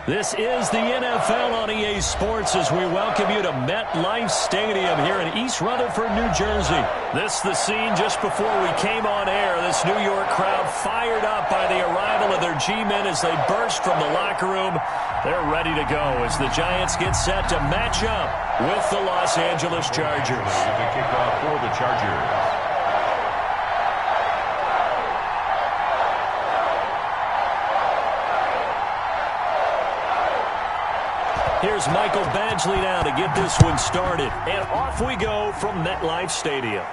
This is the NFL on EA Sports as we welcome you to MetLife Stadium here in East Rutherford, New Jersey. This the scene just before we came on air. This New York crowd fired up by the arrival of their G-men as they burst from the locker room. They're ready to go as the Giants get set to match up with the Los Angeles Chargers. The kickoff for the Chargers. Here's Michael Badgley now to get this one started. And off we go from MetLife Stadium.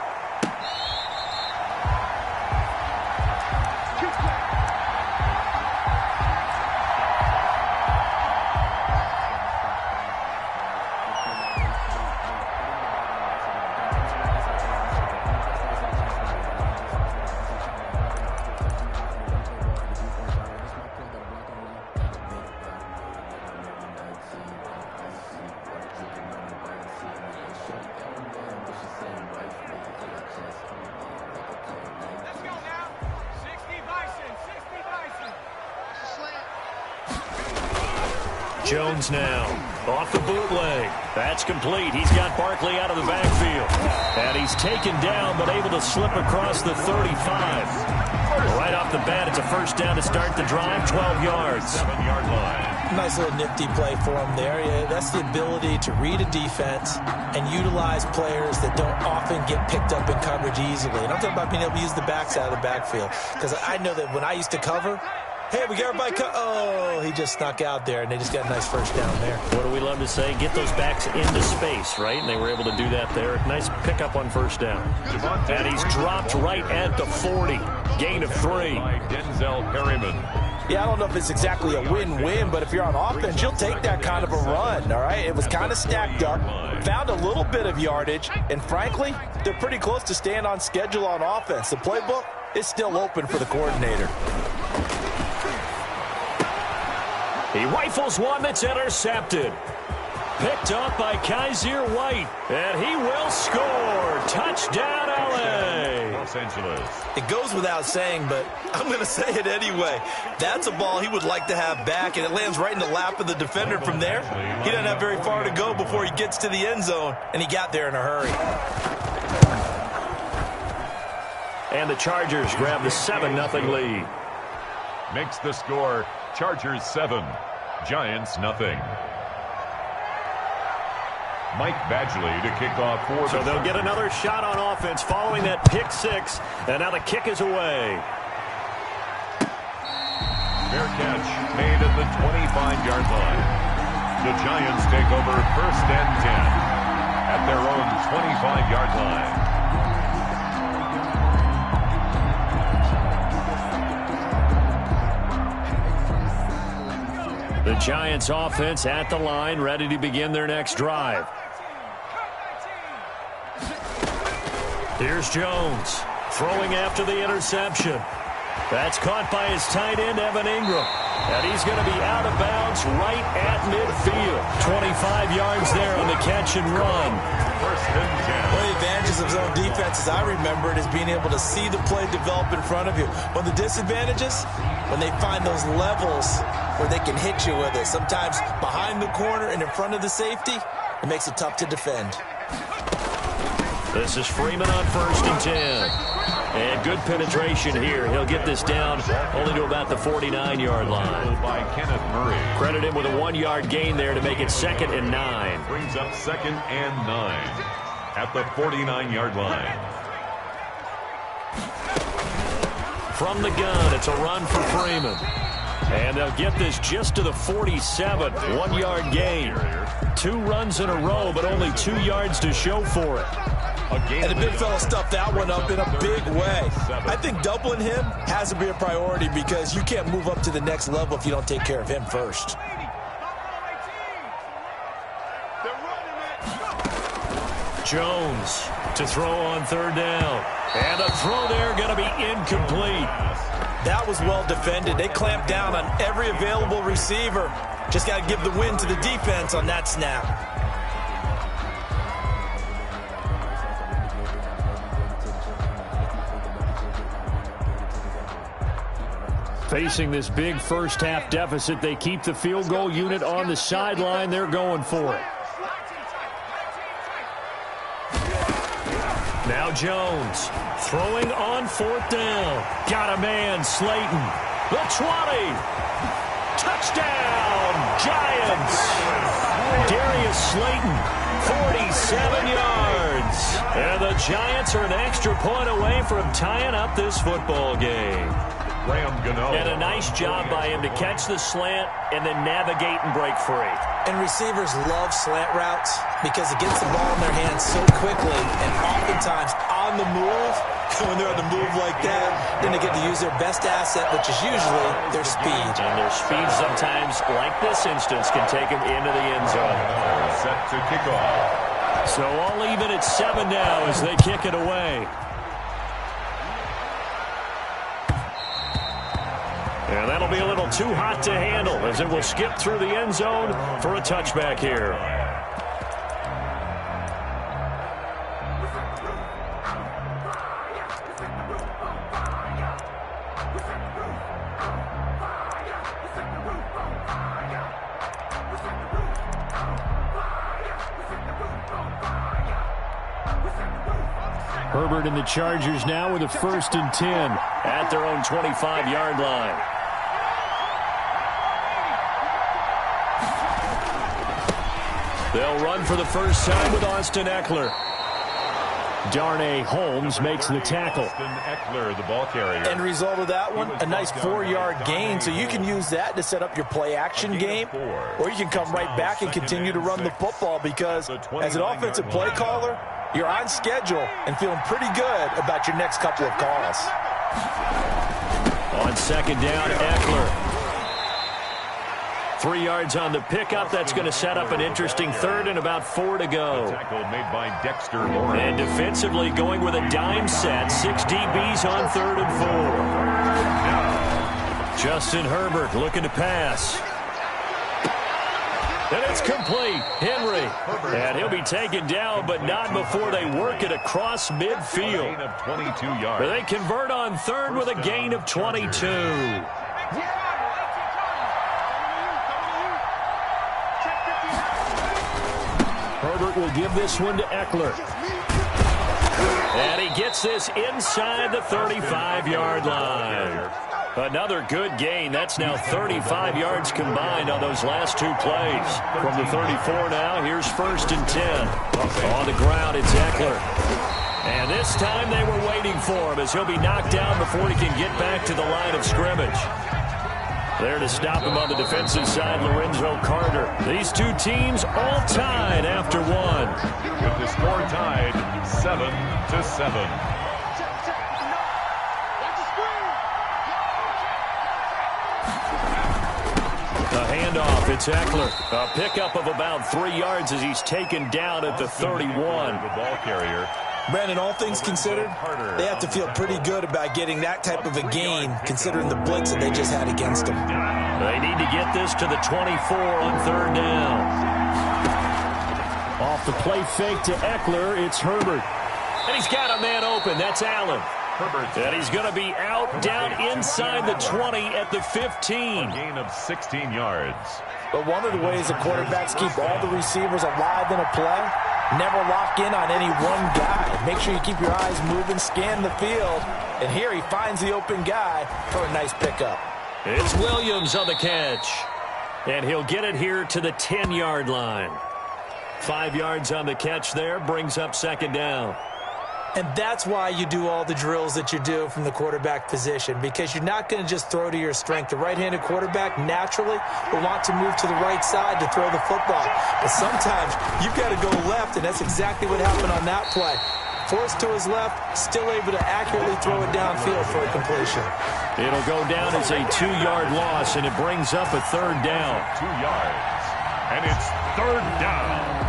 Jones now, off the bootleg. That's complete. He's got Barkley out of the backfield. And he's taken down, but able to slip across the 35. Right off the bat, it's a first down to start the drive, 12 yards. 7-yard line. Nice little nifty play for him there. Yeah, that's the ability to read a defense and utilize players that don't often get picked up in coverage easily. And I'm talking about being able to use the backs out of the backfield. Because I know that when I used to cover, hey, we got everybody oh, he just snuck out there, and they just got a nice first down there. What do we love to say? Get those backs into space, right? And they were able to do that there. Nice pickup on first down. And he's dropped right at the 40. Gain of 3. By Denzel Perryman. Yeah, I don't know if it's exactly a win-win, but if you're on offense, you'll take that kind of a run, all right? It was kind of stacked up, found a little bit of yardage, and frankly, they're pretty close to staying on schedule on offense. The playbook is still open for the coordinator. He rifles one that's intercepted. Picked up by Kaiser White. And he will score. Touchdown, L.A. Los Angeles. It goes without saying, but I'm going to say it anyway. That's a ball he would like to have back, and it lands right in the lap of the defender from there. He doesn't have very far to go before he gets to the end zone, and he got there in a hurry. And the Chargers grab the 7-0 lead. Makes the score Chargers 7, Giants nothing. Mike Badgley to kick off for So they'll get another shot on offense following that pick 6, and now the kick is away. Fair catch made at the 25-yard line. The Giants take over 1st and 10 at their own 25-yard line. The Giants offense at the line, ready to begin their next drive. Here's Jones, throwing after the interception. That's caught by his tight end, Evan Ingram. And he's going to be out of bounds right at midfield. 25 yards there on the catch and run. 1st and 10. One of the advantages of zone defense, as I remember it, is being able to see the play develop in front of you. One of the disadvantages, when they find those levels where they can hit you with it, sometimes behind the corner and in front of the safety, it makes it tough to defend. This is Freeman on 1st and 10. And good penetration here. He'll get this down only to about the 49-yard line. By Kenneth Murray. Credit him with a 1-yard gain there to make it 2nd and 9. Brings up 2nd and 9 at the 49-yard line. From the gun, it's a run for Freeman. And they'll get this just to the 47. 1-yard gain. 2 runs in a row, but only 2 yards to show for it. And the big fella stuffed that one up in a big way. I think doubling him has to be a priority because you can't move up to the next level if you don't take care of him first. Jones to throw on 3rd down. And a throw there going to be incomplete. That was well defended. They clamped down on every available receiver. Just got to give the win to the defense on that snap. Facing this big first-half deficit, they keep the field goal unit on the sideline. They're going for it. Now Jones throwing on 4th down. Got a man, Slayton. The 20. Touchdown, Giants. Darius Slayton, 47 yards. And the Giants are an extra point away from tying up this football game. And a nice job by him to catch the slant and then navigate and break free. And receivers love slant routes because it gets the ball in their hands so quickly and oftentimes on the move. When they're on the move like that, then they get to use their best asset, which is usually their speed. And their speed sometimes, like this instance, can take them into the end zone. Set to kick off. So all even at 7 now as they kick it away. And that'll be a little too hot to handle as it will skip through the end zone for a touchback here. Herbert and the Chargers now with a 1st and 10 at their own 25-yard line. They'll run for the first time with Austin Eckler. Darnay Holmes makes the tackle. Austin Eckler, the ball carrier. End result of that one, a nice 4-yard gain. So you can use that to set up your play-action game, or you can come right back and continue to run the football because as an offensive play caller, you're on schedule and feeling pretty good about your next couple of calls. On 2nd down, Eckler. 3 yards on the pickup. That's going to set up an interesting 3rd and about 4 to go. Tackle made by Dexter Lawrence. And defensively going with a dime set. 6 DBs on 3rd and 4. Justin Herbert looking to pass. And it's complete. Henry. And he'll be taken down, but not before they work it across midfield. Gain of 22 yards. They convert on 3rd with a gain of 22. Herbert will give this one to Eckler. And he gets this inside the 35-yard line. Another good gain. That's now 35 yards combined on those last 2 plays. From the 34 now, here's 1st and 10. On the ground, it's Eckler. And this time they were waiting for him as he'll be knocked down before he can get back to the line of scrimmage. There to stop him on the defensive side, Lorenzo Carter. These two teams all tied after 1. With the score tied 7-7. The handoff, it's Eckler. A pickup of about 3 yards as he's taken down at the 31. The ball carrier. Brandon, all things considered, they have to feel pretty good about getting that type of a gain, considering the blitz that they just had against them. They need to get this to the 24 on 3rd down. Off the play fake to Eckler, it's Herbert. And he's got a man open. That's Allen. Herbert. And he's going to be out down inside the 20 at the 15. A gain of 16 yards. But one of the ways the quarterbacks keep all the receivers alive in a play, never lock in on any one guy. Make sure you keep your eyes moving, scan the field. And here he finds the open guy for a nice pickup. It's Williams on the catch. And he'll get it here to the 10-yard line. 5 yards on the catch there, brings up 2nd down. And that's why you do all the drills that you do from the quarterback position, because you're not going to just throw to your strength. The right-handed quarterback naturally will want to move to the right side to throw the football. But sometimes you've got to go left, and that's exactly what happened on that play. Forced to his left, still able to accurately throw it downfield for a completion. It'll go down as a 2-yard loss, and it brings up a 3rd down. 2 yards. And it's 3rd down.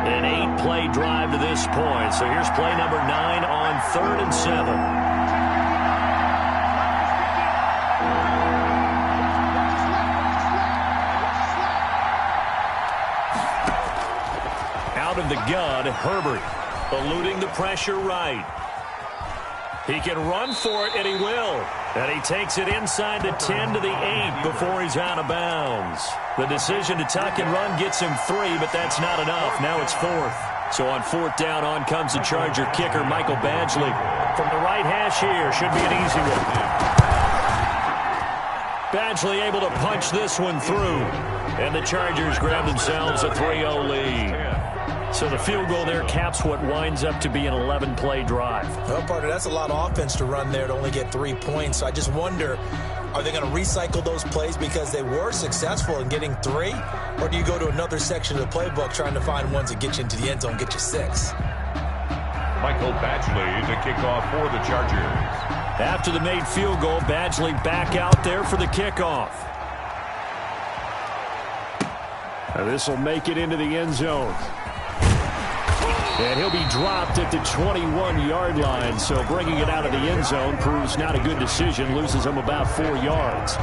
An 8-play drive to this point. So here's play number 9 on 3rd and 7. Out of the gun, Herbert. Eluding the pressure right. He can run for it, and he will. And he takes it inside the 10 to the 8 before he's out of bounds. The decision to tuck and run gets him 3, but that's not enough. Now it's 4th. So on 4th down, on comes the Charger kicker, Michael Badgley. From the right hash here, should be an easy one. Badgley able to punch this one through. And the Chargers grab themselves a 3-0 lead. So the field goal there caps what winds up to be an 11-play drive. Well, partner, that's a lot of offense to run there to only get 3 points. So I just wonder, are they going to recycle those plays because they were successful in getting 3? Or do you go to another section of the playbook trying to find ones that get you into the end zone, get you 6? Michael Badgley to kick off for the Chargers. After the made field goal, Badgley back out there for the kickoff. And this will make it into the end zone. And he'll be dropped at the 21-yard line, so bringing it out of the end zone proves not a good decision, loses him about 4 yards.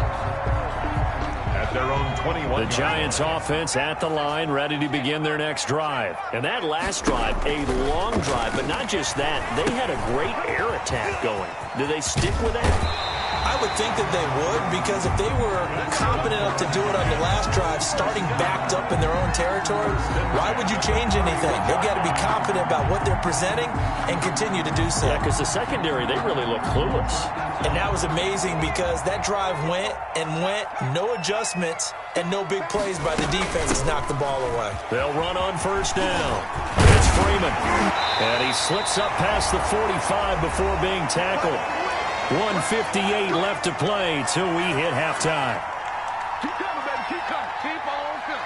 At their own 21. The Giants offense at the line, ready to begin their next drive. And that last drive, a long drive, but not just that. They had a great air attack going. Do they stick with that? I would think that they would, because if they were competent enough to do it on the last drive, starting backed up in their own territory, why would you change anything? They've got to be confident about what they're presenting and continue to do so. Yeah, because the secondary, they really look clueless. And that was amazing because that drive went and went, no adjustments, and no big plays by the defense has knocked the ball away. They'll run on 1st down. It's Freeman. And he slips up past the 45 before being tackled. 1:58 left to play till we hit halftime. Keep coming, baby. Keep coming. Keep on coming.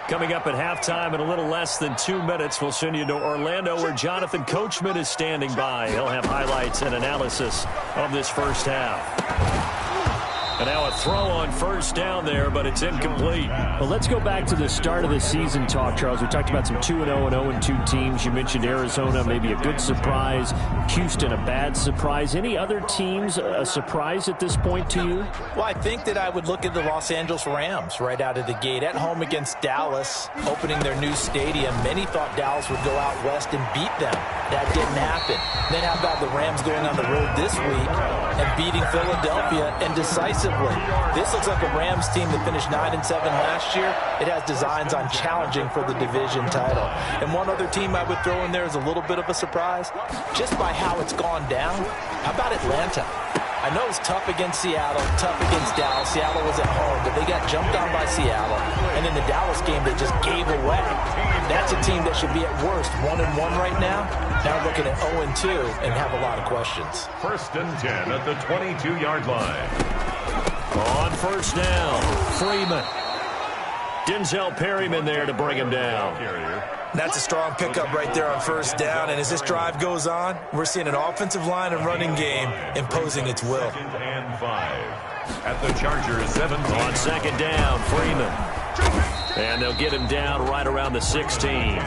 Coming up at halftime in a little less than 2 minutes, we'll send you to Orlando where Jonathan Coachman is standing by. He'll have highlights and analysis of this first half. And now a throw on 1st down there, but it's incomplete. Well, let's go back to the start of the season talk, Charles. We talked about some 2-0 and 0-2 teams. You mentioned Arizona, maybe a good surprise. Houston, a bad surprise. Any other teams a surprise at this point to you? Well, I think that I would look at the Los Angeles Rams right out of the gate. At home against Dallas, opening their new stadium. Many thought Dallas would go out west and beat them. That didn't happen. Then how about the Rams going on the road this week and beating Philadelphia and decisively? This looks like a Rams team that finished 9-7 last year. It has designs on challenging for the division title. And one other team I would throw in there is a little bit of a surprise, just by how it's gone down. How about Atlanta? I know it's tough against Seattle, tough against Dallas. Seattle was at home, but they got jumped on by Seattle. And in the Dallas game, they just gave away. That's a team that should be at worst 1-1 right now. Now looking at 0-2 and have a lot of questions. 1st and 10 at the 22-yard line. On 1st down, Freeman. Denzel Perryman there to bring him down. That's a strong pickup right there on 1st down. And as this drive goes on, we're seeing an offensive line and running game imposing its will. 2nd and 5 at the Chargers 17. On 2nd down, Freeman. And they'll get him down right around the 16.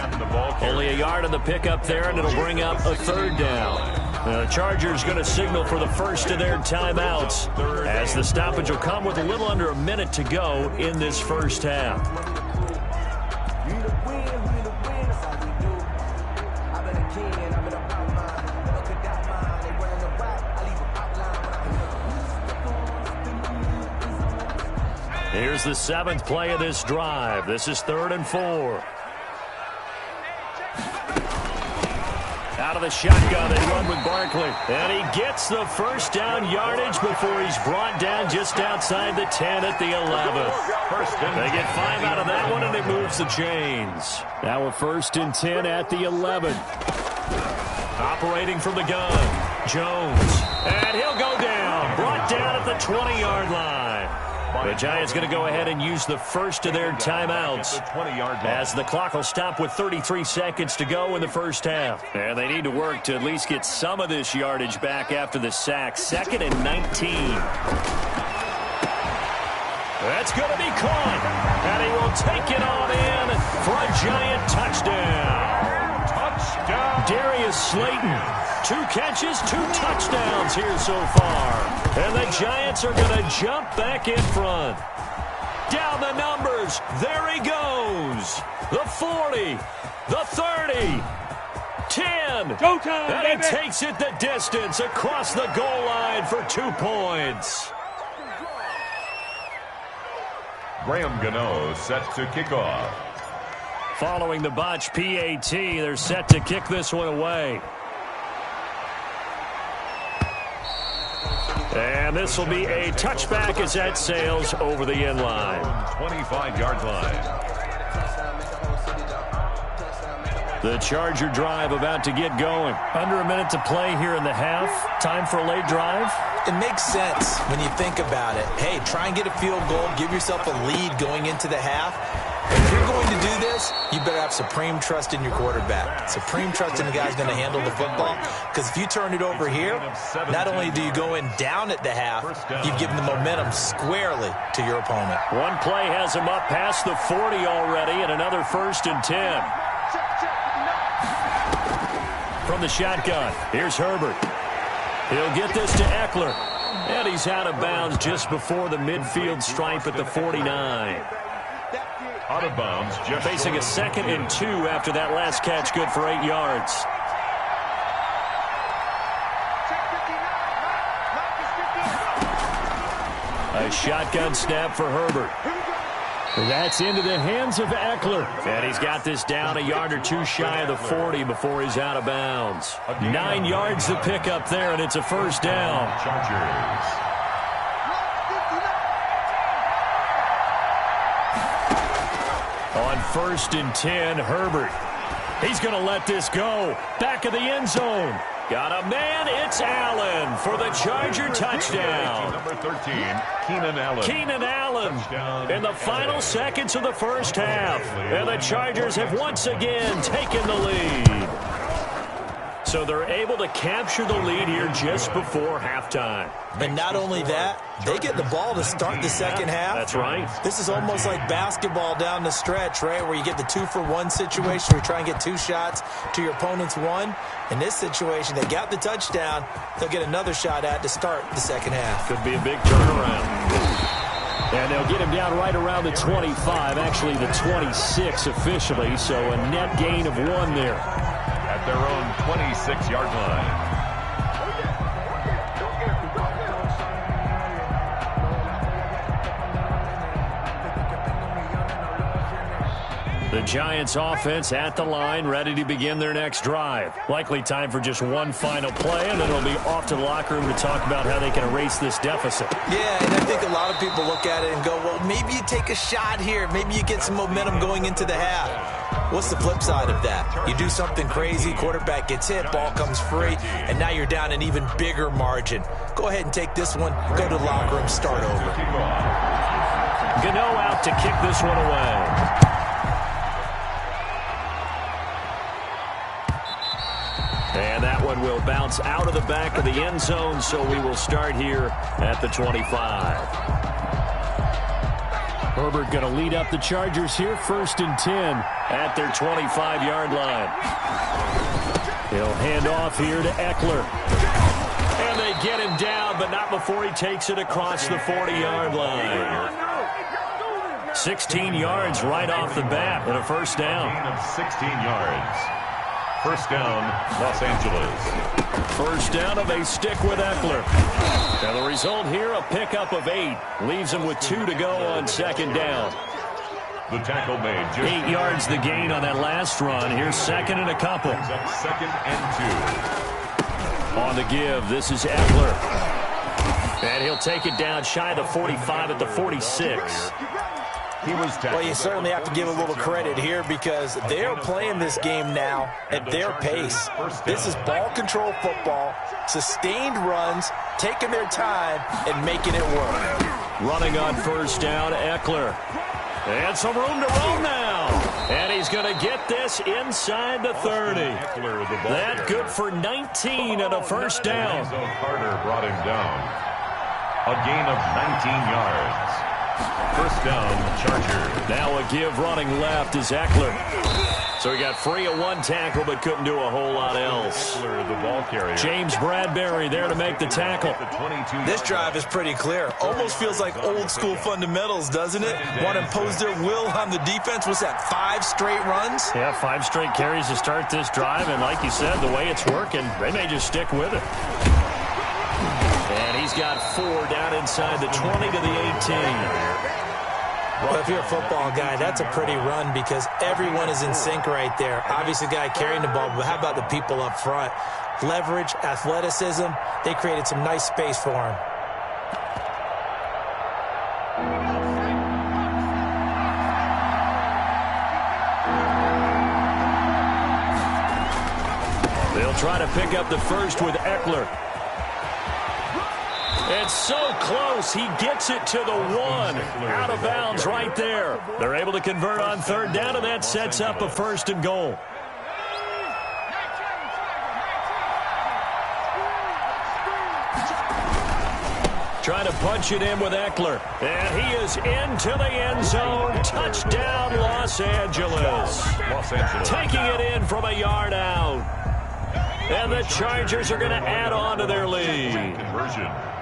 Only a yard on the pickup there, and it'll bring up a 3rd down. The Chargers going to signal for the first of their timeouts as the stoppage will come with a little under a minute to go in this first half. Here's the 7th play of this drive. This is 3rd and 4. Out of the shotgun, they run with Barkley. And he gets the 1st down yardage before he's brought down just outside the 10 at the 11. They get 5 out of that one, and it moves the chains. Now a 1st and 10 at the 11. Operating from the gun, Jones. And he'll go down. Brought down at the 20-yard line. The Giants going to go ahead and use the first of their timeouts as the clock will stop with 33 seconds to go in the first half. And they need to work to at least get some of this yardage back after the sack. 2nd and 19. That's going to be caught. And he will take it on in for a Giant touchdown. Darius Slayton, 2 catches, 2 touchdowns here so far. And the Giants are going to jump back in front. Down the numbers. There he goes. The 40. The 30. 10. Go time, and baby. he takes it the distance across the goal line for 2 points. Graham Gano set to kick off. Following the botch PAT, they're set to kick this one away. And this will be a touchback as that sails over the end line. 25-yard line. The Charger drive about to get going. Under a minute to play here in the half. Time for a late drive. It makes sense when you think about it. Hey, try and get a field goal. Give yourself a lead going into the half. If you're going to do this, you better have supreme trust in your quarterback. Supreme trust in the guy who's going to handle the football. Because if you turn it over here, not only do you go in down at the half, you've given the momentum squarely to your opponent. One play has him up past the 40 already, and another 1st and 10. From the shotgun, here's Herbert. He'll get this to Eckler. And he's out of bounds just before the midfield stripe at the 49. Out of bounds. Just facing a 2nd and 2 after that last catch, good for 8 yards. A shotgun snap for Herbert. That's into the hands of Eckler. And he's got this down a yard or 2 shy of the 40 before he's out of bounds. 9 yards to pick up there, and it's a 1st down. Chargers. On 1st and 10, Herbert. He's going to let this go. Back of the end zone. Got a man. It's Allen for the Charger touchdown. Number 13, Keenan Allen. Keenan Allen in the final seconds of the first half. And the Chargers have once again taken the lead. So they're able to capture the lead here just before halftime. And not only that, they get the ball to start the second half. That's right. This is almost like basketball down the stretch, right, where you get the 2-for-1 situation where you try and get 2 shots to your opponent's 1. In this situation, they got the touchdown. They'll get another shot at to start the second half. Could be a big turnaround. And they'll get him down right around the 25, actually the 26 officially, so a net gain of 1 there. At their own 26-yard line. The Giants offense at the line, ready to begin their next drive. Likely time for just one final play, and then it'll be off to the locker room to talk about how they can erase this deficit. Yeah, and I think a lot of people look at it and go, well, maybe you take a shot here. Maybe you get some momentum going into the half. What's the flip side of that? You do something crazy, quarterback gets hit, ball comes free, and now you're down an even bigger margin. Go ahead and take this one, go to the locker room, start over. Gano out to kick this one away. And that one will bounce out of the back of the end zone, so we will start here at the 25. Herbert going to lead up the Chargers here, 1st and 10 at their 25-yard line. He'll hand off here to Eckler. And they get him down, but not before he takes it across the 40-yard line. 16 yards right off the bat and a 1st down. Gain of 16 yards. 1st down, Los Angeles. 1st down, and they stick with Eckler. And the result here, a pickup of 8. Leaves them with 2 to go on 2nd down. The tackle made. Just 8 yards the gain on that last run. Here's 2nd and a couple. up 2nd and 2. On the give, this is Eckler. And he'll take it down shy of the 45 at the 46. Well, you certainly have to give a little credit here because they're playing this game now at their pace. This is ball control football, sustained runs, taking their time, and making it work. Running on 1st down, Eckler. And some room to roam now. And he's going to get this inside the 30. That good for 19 and a 1st down. Carter brought him down. A gain of 19 yards. 1st down, Chargers. Now a give running left is Eckler. So he got free of 1 tackle but couldn't do a whole lot else. ball carrier. James Bradbury there to make the tackle. This drive is pretty clear. Almost feels like old school fundamentals, doesn't it? Want to impose their will on the defense. What's that, 5 straight runs? Yeah, 5 straight carries to start this drive. And like you said, the way it's working, they may just stick with it. And he's got 4 down inside the 20 to the 18. Well, if you're a football guy, that's a pretty run because everyone is in sync right there. Obviously, the guy carrying the ball, but how about the people up front? Leverage, athleticism, they created some nice space for him. They'll try to pick up the first with Eckler. It's so close. He gets it to the 1. Out of bounds right there. They're able to convert on 3rd down, and that sets up a 1st and goal. Trying to punch it in with Eckler. And he is into the end zone. Touchdown, Los Angeles. Taking it in from a yard out. And the Chargers are going to add on to their lead.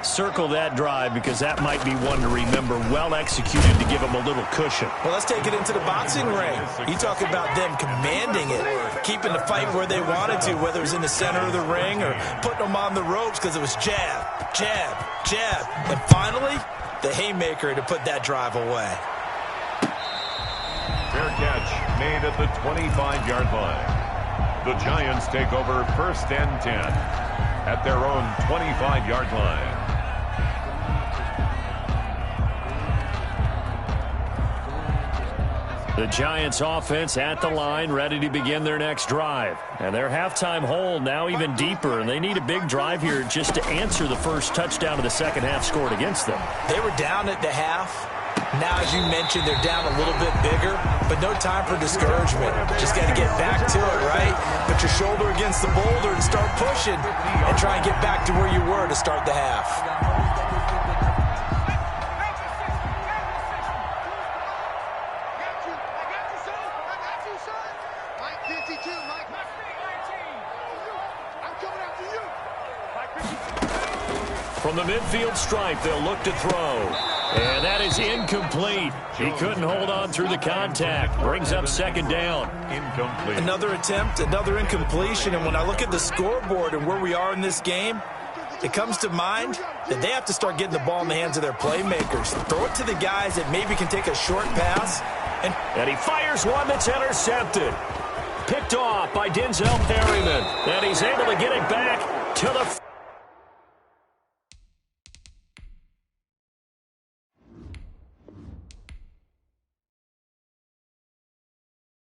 Circle that drive because that might be one to remember. Well executed to give them a little cushion. Well, let's take it into the boxing ring. You talk about them commanding it, keeping the fight where they wanted to, whether it was in the center of the ring or putting them on the ropes because it was jab, jab, jab. And finally, the haymaker to put that drive away. Fair catch made at the 25-yard line. The Giants take over 1st and 10 at their own 25-yard line. The Giants offense at the line, ready to begin their next drive. And their halftime hole now even deeper, and they need a big drive here just to answer the first touchdown of the second half scored against them. They were down at the half. Now, as you mentioned, they're down a little bit bigger, but no time for discouragement. Just got to get back to it, right? Put your shoulder against the boulder and start pushing and try and get back to where you were to start the half. From the midfield stripe, they'll look to throw. And that is incomplete. He couldn't hold on through the contact. Brings up 2nd down. Incomplete. Another attempt, another incompletion. And when I look at the scoreboard and where we are in this game, it comes to mind that they have to start getting the ball in the hands of their playmakers. Throw it to the guys that maybe can take a short pass. And he fires one that's intercepted. Picked off by Denzel Perryman. And he's able to get it back to the